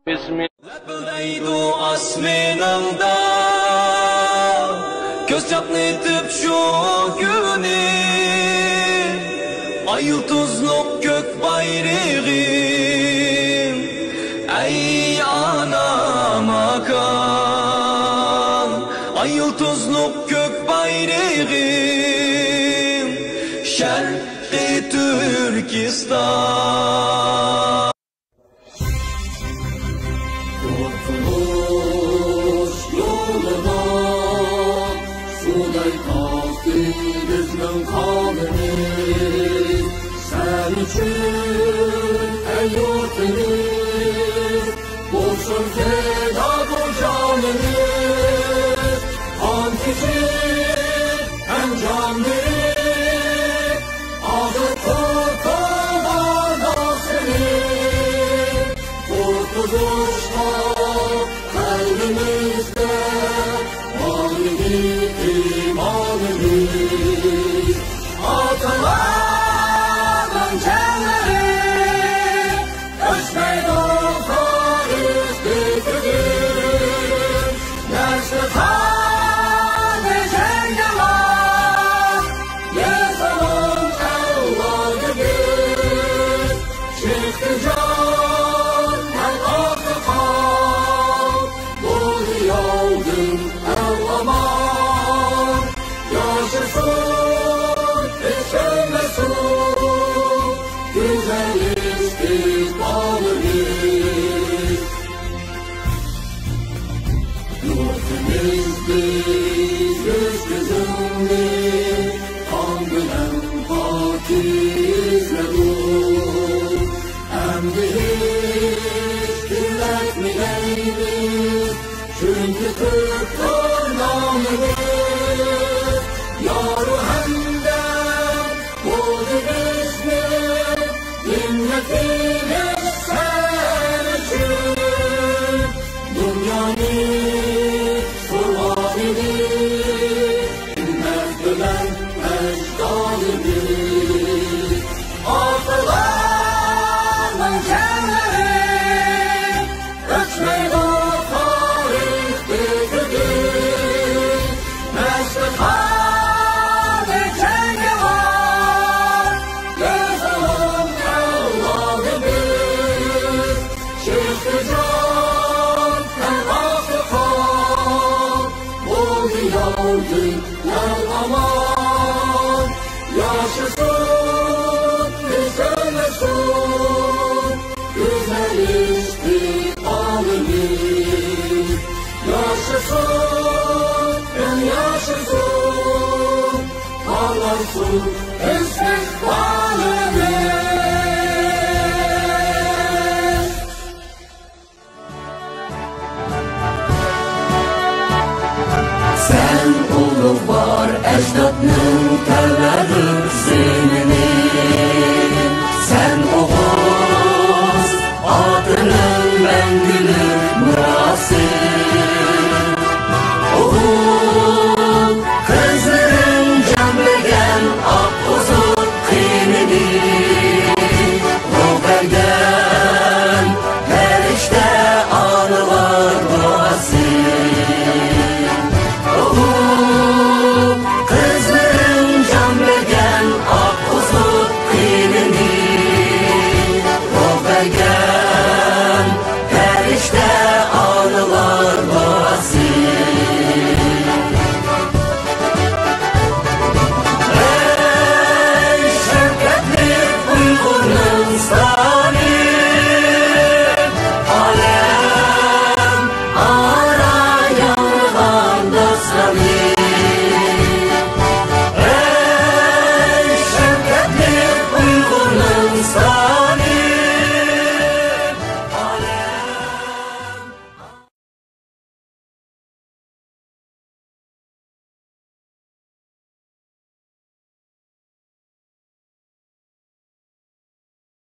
Lapıldaydı asminimda, göz çaplayıp şu günü, ay yıldızlık gök bayrağım, ey anam akan, ay yıldızlık gök bayrağım, Şerqi Türkistan. Kurtuluş yoluna suday kalktı gözümün kanımız. Sen için ey yurtımız, olsun feda bu canımız. Kan için hem canımız, ağır kurtulmadan seni. Kurtuluşta kalbimizde manevi imanımız. Atalardan canları ölçmeydi o tarih bitirdim. Nesli tane cenge var, yazalım Allah gibi. Çıktı can el altı kal, bunu yolun el aman. Yaşasın hiç ölmesin güzel istikbalimiz. Yurtumuz biz yüz gözümlü, kan bilen pakizledik. Emdi hiç kirletmeyiniz, çünkü Türk'tür namımız. Yar-ı hemden budu ismi, minnetimiz sen için. Dünyanın kurbanını bilmez ölen ecdadımız. Atalardan canları ölçmeydi o tarih bitirdim. Nesli tane cenge var, yazalım evladımız. Çıktı can el altı kal, bunu yolun el aman. Yaşasın hiç ölmesin güzel istikbalimiz. Yaşasın hem yaşasın parlasın istikbalimiz.